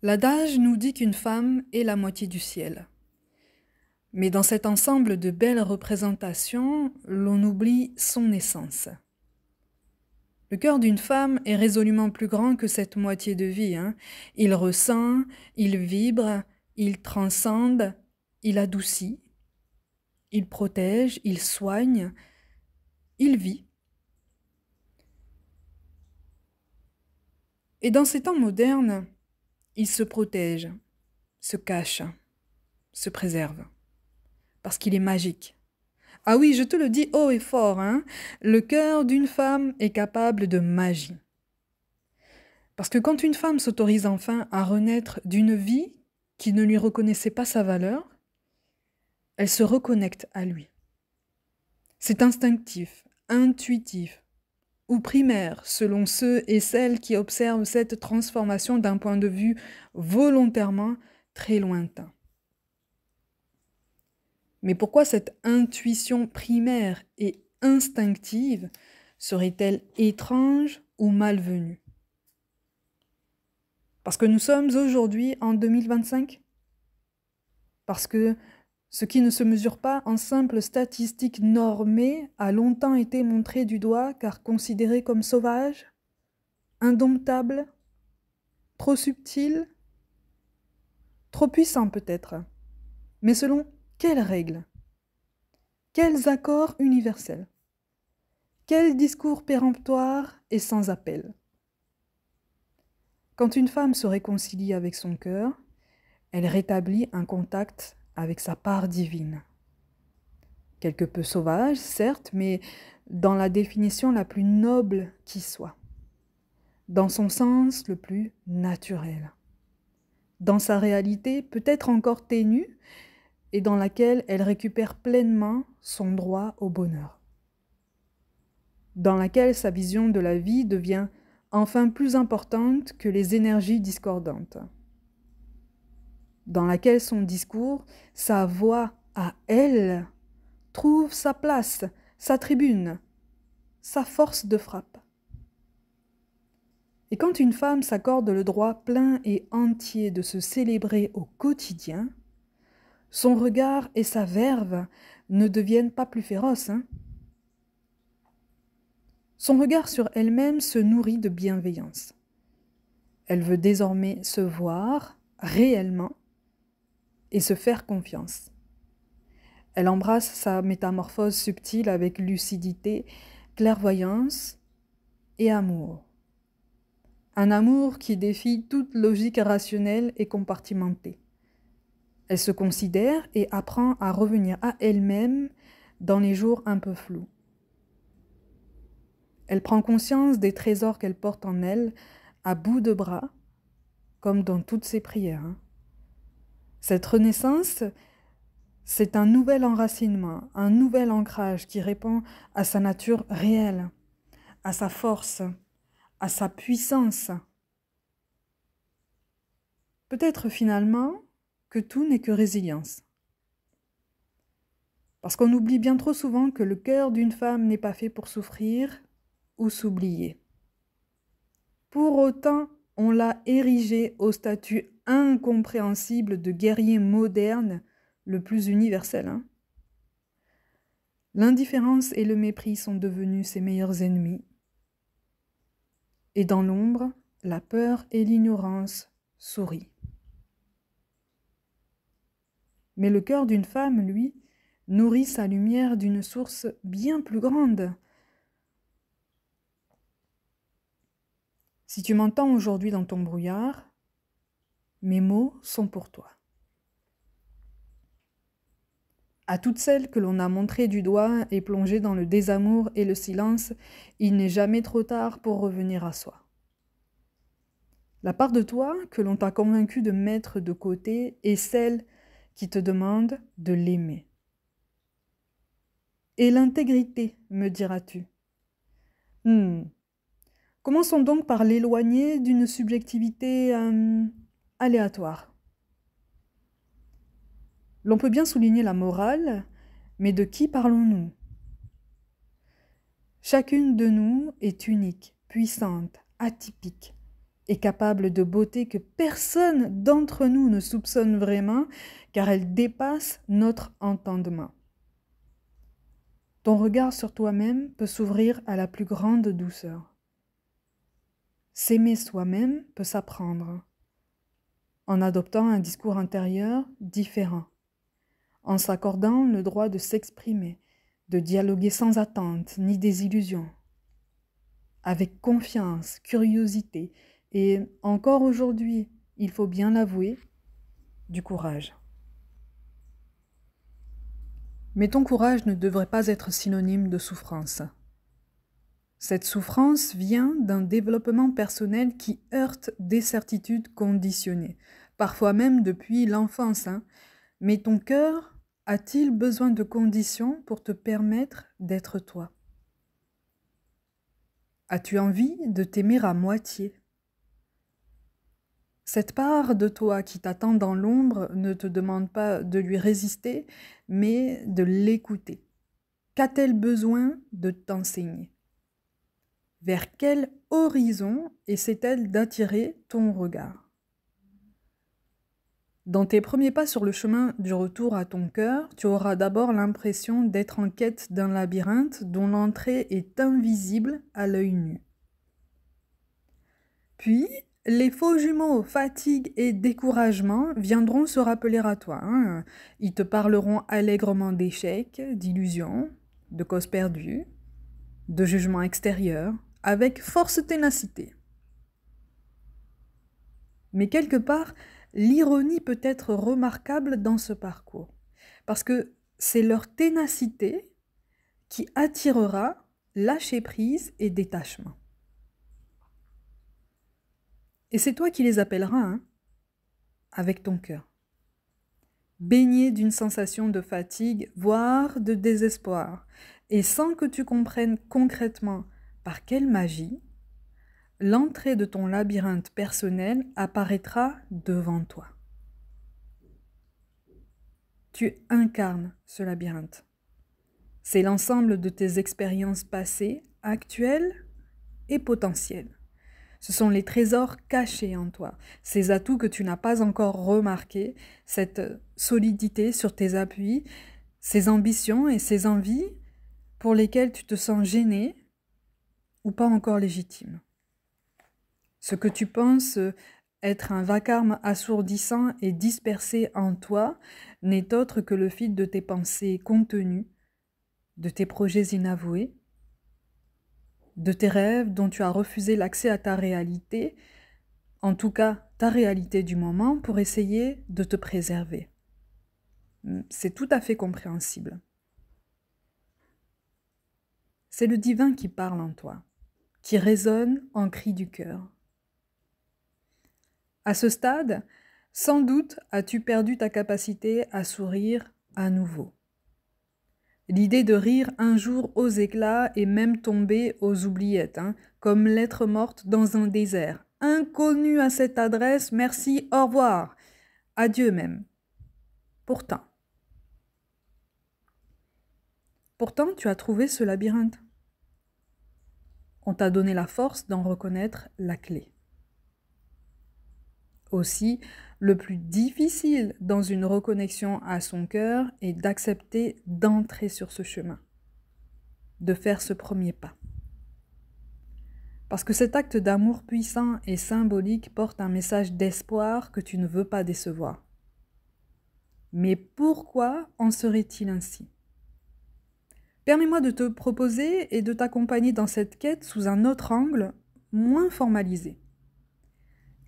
L'adage nous dit qu'une femme est la moitié du ciel. Mais dans cet ensemble de belles représentations, l'on oublie son essence. Le cœur d'une femme est résolument plus grand que cette moitié de vie. Il ressent, il vibre, il transcende, il adoucit, il protège, il soigne, il vit. Et dans ces temps modernes, il se protège, se cache, se préserve, parce qu'il est magique. Ah oui, je te le dis haut et fort, le cœur d'une femme est capable de magie. Parce que quand une femme s'autorise enfin à renaître d'une vie qui ne lui reconnaissait pas sa valeur, elle se reconnecte à lui. C'est instinctif, intuitif ou primaire selon ceux et celles qui observent cette transformation d'un point de vue volontairement très lointain. Mais pourquoi cette intuition primaire et instinctive serait-elle étrange ou malvenue? Parce que nous sommes aujourd'hui en 2025? Parce que ce qui ne se mesure pas en simple statistique normée a longtemps été montré du doigt car considéré comme sauvage, indomptable, trop subtil, trop puissant peut-être. Mais selon quelles règles? Quels accords universels? Quel discours péremptoire et sans appel? Quand une femme se réconcilie avec son cœur, elle rétablit un contact avec sa part divine. Quelque peu sauvage, certes, mais dans la définition la plus noble qui soit, dans son sens le plus naturel, dans sa réalité peut-être encore ténue et dans laquelle elle récupère pleinement son droit au bonheur, dans laquelle sa vision de la vie devient enfin plus importante que les énergies discordantes, dans laquelle son discours, sa voix à elle, trouve sa place, sa tribune, sa force de frappe. Et quand une femme s'accorde le droit plein et entier de se célébrer au quotidien, son regard et sa verve ne deviennent pas plus féroces. Son regard sur elle-même se nourrit de bienveillance. Elle veut désormais se voir réellement et se faire confiance. Elle embrasse sa métamorphose subtile avec lucidité, clairvoyance et amour. Un amour qui défie toute logique rationnelle et compartimentée. Elle se considère et apprend à revenir à elle-même dans les jours un peu flous. Elle prend conscience des trésors qu'elle porte en elle à bout de bras, comme dans toutes ses prières. Cette renaissance, c'est un nouvel enracinement, un nouvel ancrage qui répond à sa nature réelle, à sa force, à sa puissance. Peut-être finalement que tout n'est que résilience. Parce qu'on oublie bien trop souvent que le cœur d'une femme n'est pas fait pour souffrir ou s'oublier. Pour autant, on l'a érigé au statut incompréhensible de guerrier moderne le plus universel. L'indifférence et le mépris sont devenus ses meilleurs ennemis. Et dans l'ombre, la peur et l'ignorance sourient. Mais le cœur d'une femme, lui, nourrit sa lumière d'une source bien plus grande. Si tu m'entends aujourd'hui dans ton brouillard, mes mots sont pour toi. À toutes celles que l'on a montrées du doigt et plongées dans le désamour et le silence, il n'est jamais trop tard pour revenir à soi. La part de toi que l'on t'a convaincu de mettre de côté est celle qui te demande de l'aimer. Et l'intégrité, me diras-tu. Commençons donc par l'éloigner d'une subjectivité aléatoire. L'on peut bien souligner la morale, mais de qui parlons-nous? Chacune de nous est unique, puissante, atypique, est capable de beauté que personne d'entre nous ne soupçonne vraiment, car elle dépasse notre entendement. Ton regard sur toi-même peut s'ouvrir à la plus grande douceur. S'aimer soi-même peut s'apprendre, en adoptant un discours intérieur différent, en s'accordant le droit de s'exprimer, de dialoguer sans attente ni désillusion, avec confiance, curiosité et, encore aujourd'hui, il faut bien l'avouer, du courage. Mais ton courage ne devrait pas être synonyme de souffrance. Cette souffrance vient d'un développement personnel qui heurte des certitudes conditionnées, parfois même depuis l'enfance. Mais ton cœur a-t-il besoin de conditions pour te permettre d'être toi? As-tu envie de t'aimer à moitié? Cette part de toi qui t'attend dans l'ombre ne te demande pas de lui résister, mais de l'écouter. Qu'a-t-elle besoin de t'enseigner? Vers quel horizon essaie-t-elle d'attirer ton regard? Dans tes premiers pas sur le chemin du retour à ton cœur, tu auras d'abord l'impression d'être en quête d'un labyrinthe dont l'entrée est invisible à l'œil nu. Puis, les faux jumeaux, fatigue et découragement viendront se rappeler à toi. Ils te parleront allègrement d'échecs, d'illusions, de causes perdues, de jugements extérieurs, avec force ténacité. Mais quelque part, l'ironie peut être remarquable dans ce parcours, parce que c'est leur ténacité qui attirera lâcher-prise et détachement. Et c'est toi qui les appelleras, avec ton cœur. Baigné d'une sensation de fatigue, voire de désespoir, et sans que tu comprennes concrètement par quelle magie, l'entrée de ton labyrinthe personnel apparaîtra devant toi. Tu incarnes ce labyrinthe. C'est l'ensemble de tes expériences passées, actuelles et potentielles. Ce sont les trésors cachés en toi, ces atouts que tu n'as pas encore remarqués, cette solidité sur tes appuis, ces ambitions et ces envies pour lesquelles tu te sens gêné ou pas encore légitime. Ce que tu penses être un vacarme assourdissant et dispersé en toi n'est autre que le fil de tes pensées contenues, de tes projets inavoués, de tes rêves dont tu as refusé l'accès à ta réalité, en tout cas ta réalité du moment, pour essayer de te préserver. C'est tout à fait compréhensible. C'est le divin qui parle en toi, qui résonne en cri du cœur. À ce stade, sans doute as-tu perdu ta capacité à sourire à nouveau. L'idée de rire un jour aux éclats est même tombée aux oubliettes, comme lettre morte dans un désert. Inconnu à cette adresse, merci, au revoir. Adieu même. Pourtant, tu as trouvé ce labyrinthe. On t'a donné la force d'en reconnaître la clé. Aussi, le plus difficile dans une reconnexion à son cœur est d'accepter d'entrer sur ce chemin, de faire ce premier pas. Parce que cet acte d'amour puissant et symbolique porte un message d'espoir que tu ne veux pas décevoir. Mais pourquoi en serait-il ainsi? Permets-moi de te proposer et de t'accompagner dans cette quête sous un autre angle, moins formalisé.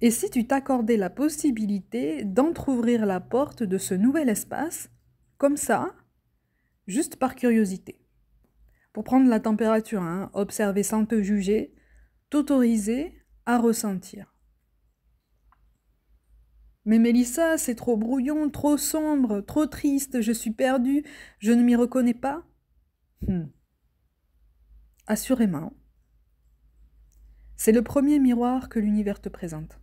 Et si tu t'accordais la possibilité d'entrouvrir la porte de ce nouvel espace, comme ça, juste par curiosité, pour prendre la température, observer sans te juger, t'autoriser à ressentir. Mais Mélissa, c'est trop brouillon, trop sombre, trop triste, je suis perdue, je ne m'y reconnais pas. Assurément. C'est le premier miroir que l'univers te présente.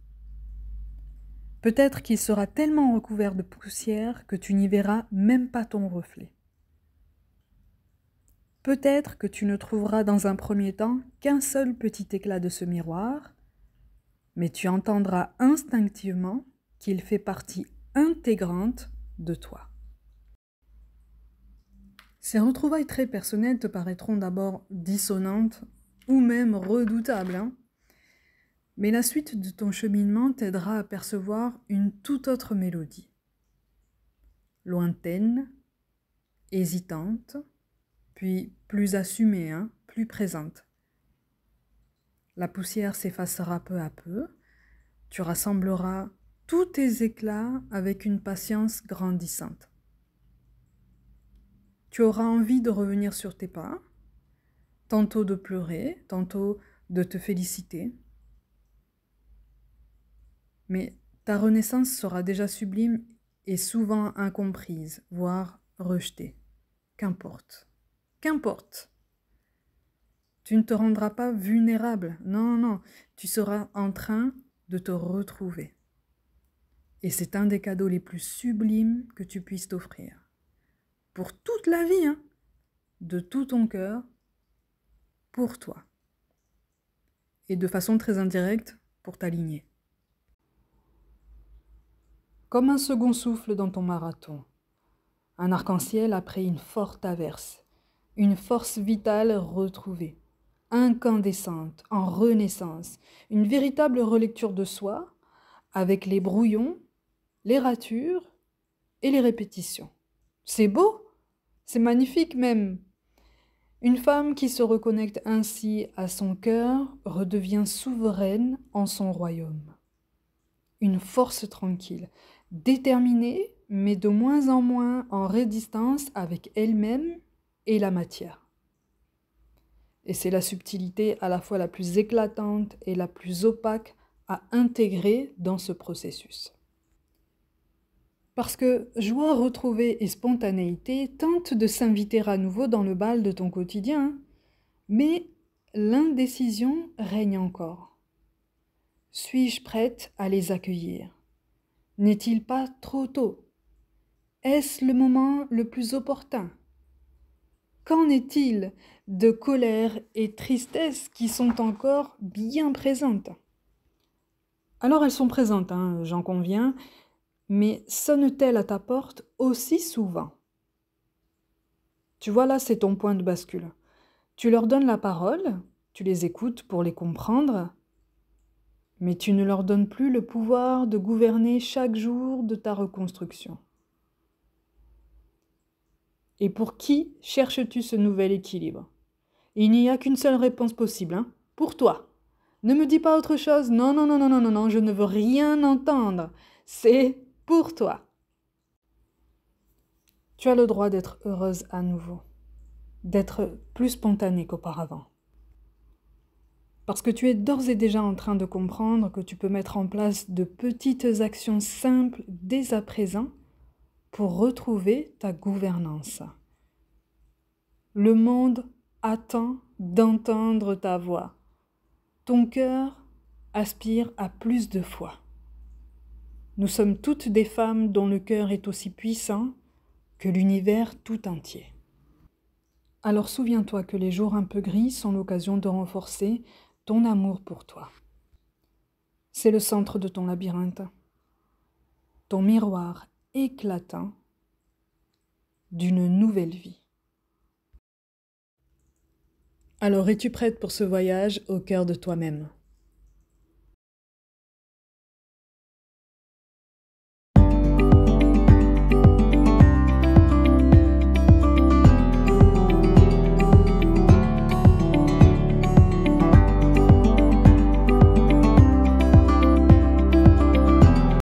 Peut-être qu'il sera tellement recouvert de poussière que tu n'y verras même pas ton reflet. Peut-être que tu ne trouveras dans un premier temps qu'un seul petit éclat de ce miroir, mais tu entendras instinctivement qu'il fait partie intégrante de toi. Ces retrouvailles très personnelles te paraîtront d'abord dissonantes ou même redoutables, hein. Mais la suite de ton cheminement t'aidera à percevoir une toute autre mélodie. Lointaine, hésitante, puis plus assumée, hein, plus présente. La poussière s'effacera peu à peu, tu rassembleras tous tes éclats avec une patience grandissante. Tu auras envie de revenir sur tes pas, tantôt de pleurer, tantôt de te féliciter. Mais ta renaissance sera déjà sublime et souvent incomprise, voire rejetée. Qu'importe. Qu'importe. Tu ne te rendras pas vulnérable. Non, non, tu seras en train de te retrouver. Et c'est un des cadeaux les plus sublimes que tu puisses t'offrir. Pour toute la vie, hein, de tout ton cœur, pour toi. Et de façon très indirecte, pour ta lignée. Comme un second souffle dans ton marathon. Un arc-en-ciel après une forte averse. Une force vitale retrouvée. Incandescente, en renaissance. Une véritable relecture de soi, avec les brouillons, les ratures et les répétitions. C'est beau, c'est magnifique même. Une femme qui se reconnecte ainsi à son cœur redevient souveraine en son royaume. Une force tranquille, déterminée, mais de moins en moins en résistance avec elle-même et la matière. Et c'est la subtilité à la fois la plus éclatante et la plus opaque à intégrer dans ce processus. Parce que joie retrouvée et spontanéité tentent de s'inviter à nouveau dans le bal de ton quotidien, mais l'indécision règne encore. Suis-je prête à les accueillir? N'est-il pas trop tôt? Est-ce le moment le plus opportun? Qu'en est-il de colère et tristesse qui sont encore bien présentes? Alors elles sont présentes, hein, j'en conviens, mais sonnent-elles à ta porte aussi souvent? Tu vois, là, c'est ton point de bascule. Tu leur donnes la parole, tu les écoutes pour les comprendre, mais tu ne leur donnes plus le pouvoir de gouverner chaque jour de ta reconstruction. Et pour qui cherches-tu ce nouvel équilibre? Il n'y a qu'une seule réponse possible, hein? Pour toi. Ne me dis pas autre chose. Non, non, non, non, non, non, non, je ne veux rien entendre. C'est pour toi. Tu as le droit d'être heureuse à nouveau, d'être plus spontanée qu'auparavant. Parce que tu es d'ores et déjà en train de comprendre que tu peux mettre en place de petites actions simples dès à présent pour retrouver ta gouvernance. Le monde attend d'entendre ta voix. Ton cœur aspire à plus de foi. Nous sommes toutes des femmes dont le cœur est aussi puissant que l'univers tout entier. Alors souviens-toi que les jours un peu gris sont l'occasion de renforcer ton amour pour toi. C'est le centre de ton labyrinthe, ton miroir éclatant d'une nouvelle vie. Alors es-tu prête pour ce voyage au cœur de toi-même ?